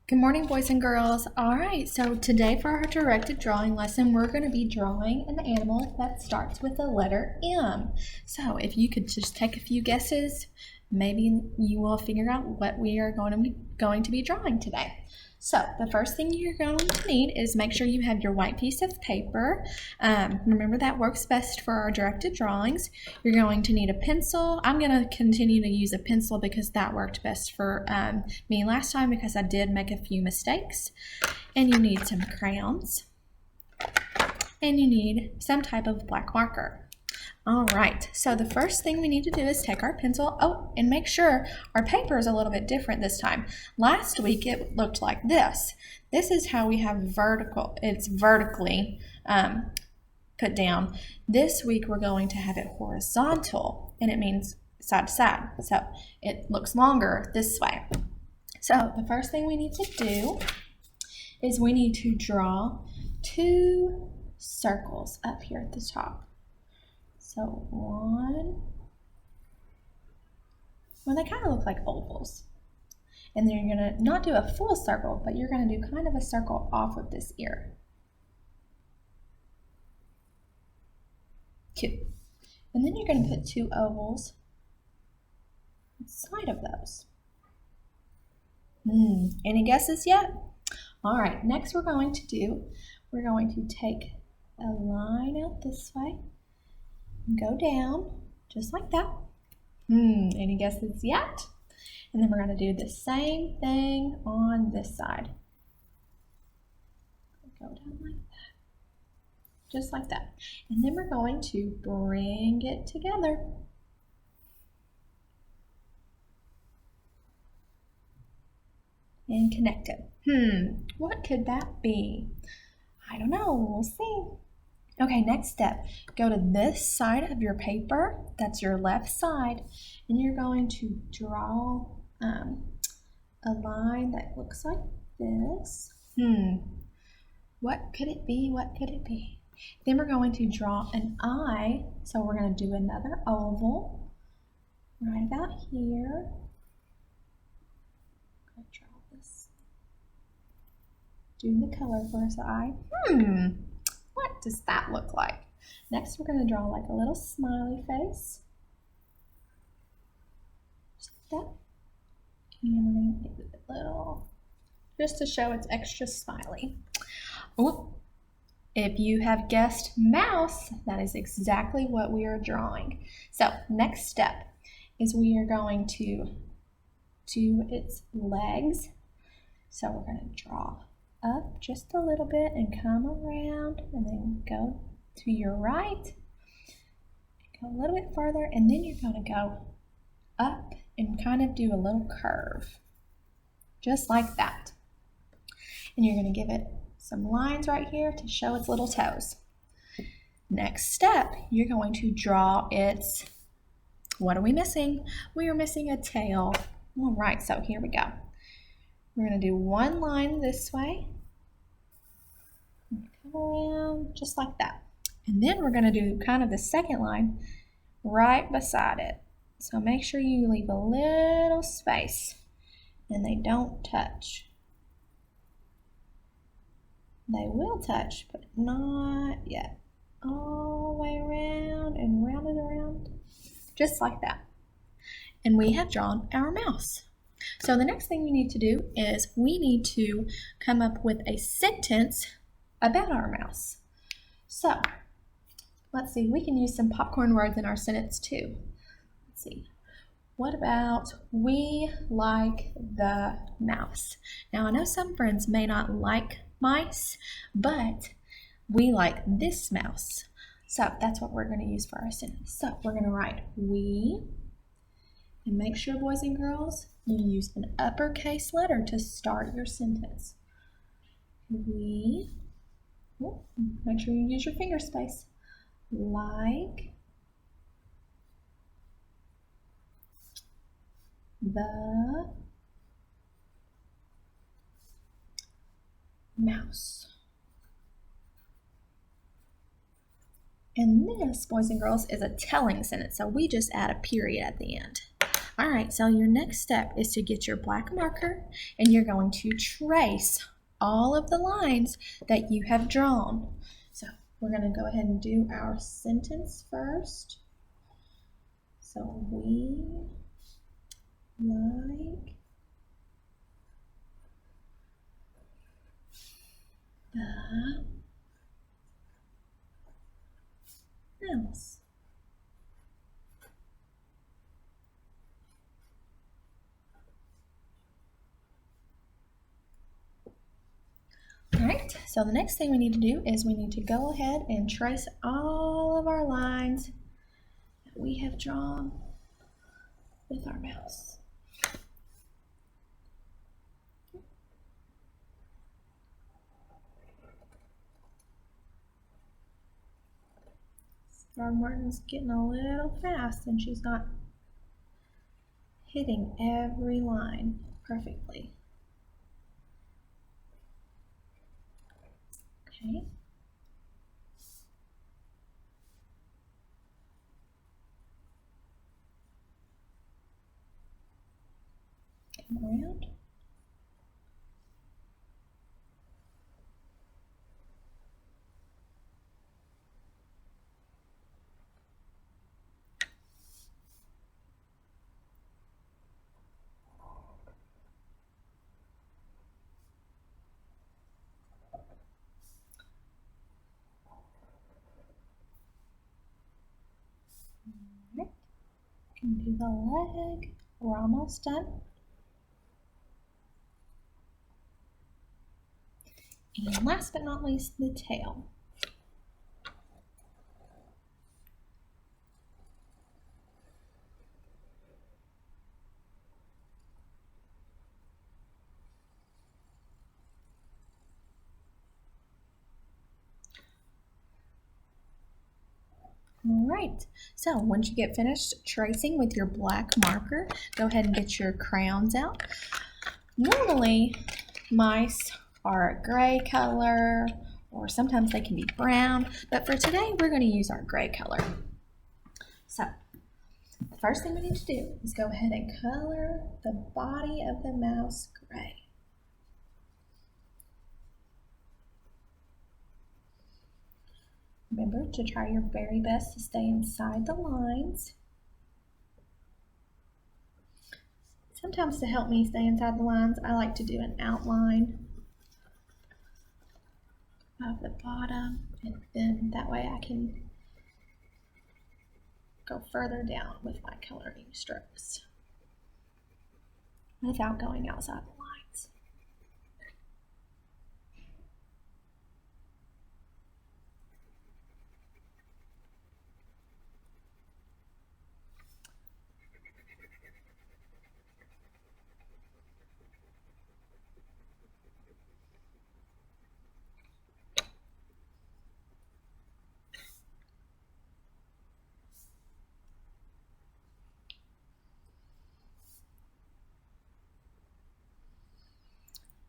Good morning, boys and girls. All right, so today for our directed drawing lesson, we're going to be drawing an animal that starts with the letter M. So if you could just take a few guesses, maybe you will figure out what we are going to be drawing today. So the first thing you're going to need is make sure you have your white piece of paper. Remember that works best for our directed drawings. You're going to need a pencil. I'm going to continue to use a pencil because that worked best for me last time because I did make a few mistakes. And you need some crayons. And you need some type of black marker. All right, so the first thing we need to do is take our pencil, and make sure our paper is a little bit different this time. Last week it looked like this. This is how we have it's vertically put down. This week we're going to have it horizontal, and it means side to side. So it looks longer this way. So the first thing we need to do is we need to draw two circles up here at the top. So they kind of look like ovals. And then you're going to not do a full circle, but you're going to do kind of a circle off of this ear. Two. And then you're going to put two ovals inside of those. Any guesses yet? All right, next we're going to take a line out this way. Go down, just like that. Any guesses yet? And then we're going to do the same thing on this side. Go down like that, just like that. And then we're going to bring it together. And connect it. What could that be? I don't know, we'll see. Okay, next step, go to this side of your paper, that's your left side, and you're going to draw a line that looks like this. What could it be? What could it be? Then we're going to draw an eye, so we're going to do another oval right about here. I'm going to draw this. Do the color for his eye. What does that look like? Next, we're going to draw like a little smiley face. Just like that. And we're going to give it a little, just to show it's extra smiley. Oh, if you have guessed mouse, that is exactly what we are drawing. So, next step is we are going to do its legs. So, we're going to draw up just a little bit and come around and then go to your right, go a little bit further, and then you're going to go up and kind of do a little curve, just like that. And you're going to give it some lines right here to show its little toes. Next step, you're going to draw its, what are we missing? We are missing a tail. All right, so here we go. We're going to do one line this way, come around just like that. And then we're going to do kind of the second line right beside it. So make sure you leave a little space and they don't touch. They will touch, but not yet. All the way around and round it around, just like that. And we have drawn our mouse. So the next thing we need to do is we need to come up with a sentence about our mouse. So let's see, we can use some popcorn words in our sentence too. Let's see. What about we like the mouse? Now I know some friends may not like mice, but we like this mouse. So that's what we're going to use for our sentence. So we're going to write we, and make sure, boys and girls, you use an uppercase letter to start your sentence. We, make sure you use your finger space, like the mouse. And this, boys and girls, is a telling sentence, so we just add a period at the end. All right, so your next step is to get your black marker and you're going to trace all of the lines that you have drawn. So we're going to go ahead and do our sentence first. So we like the mouse. All right, so the next thing we need to do is we need to go ahead and trace all of our lines that we have drawn with our mouse. Our Martin's getting a little fast and she's not hitting every line perfectly. Okay. Come around. Right. Can do the leg. We're almost done. And last but not least, the tail. All right, so once you get finished tracing with your black marker, go ahead and get your crayons out. Normally, mice are a gray color, or sometimes they can be brown, but for today, we're going to use our gray color. So, the first thing we need to do is go ahead and color the body of the mouse gray. Remember to try your very best to stay inside the lines. Sometimes to help me stay inside the lines, I like to do an outline of the bottom, and then that way I can go further down with my coloring strokes without going outside the lines.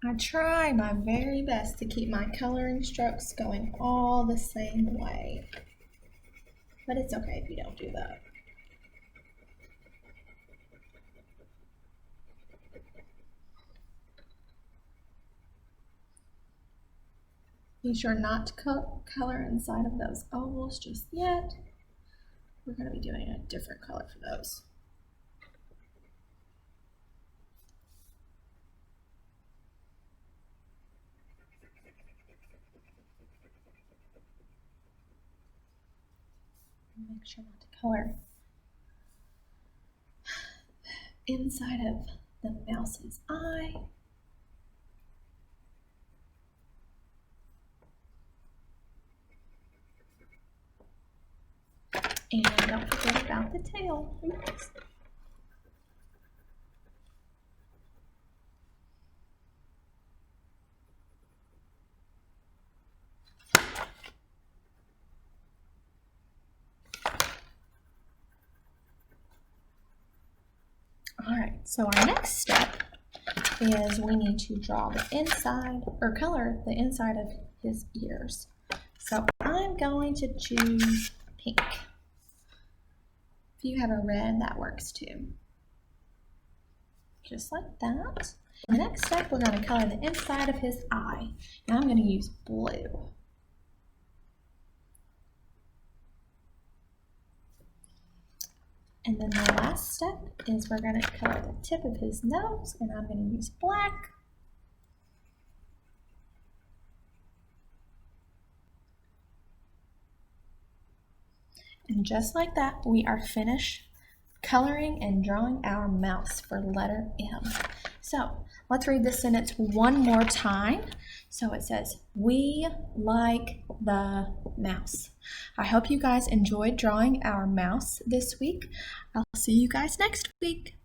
I try my very best to keep my coloring strokes going all the same way, but it's okay if you don't do that. Be sure not to color inside of those ovals just yet. We're going to be doing a different color for those. Make sure not to color inside of the mouse's eye. And don't forget about the tail. Oops. All right, so our next step is we need to draw the inside, or color the inside of his ears. So I'm going to choose pink. If you have a red, that works too. just like that. The next step, we're going to color the inside of his eye. And I'm going to use blue. And then the last step is we're going to color the tip of his nose, and I'm going to use black. And just like that, we are finished coloring and drawing our mouse for letter M. So let's read this sentence one more time. So it says, we like the mouse. I hope you guys enjoyed drawing our mouse this week. I'll see you guys next week.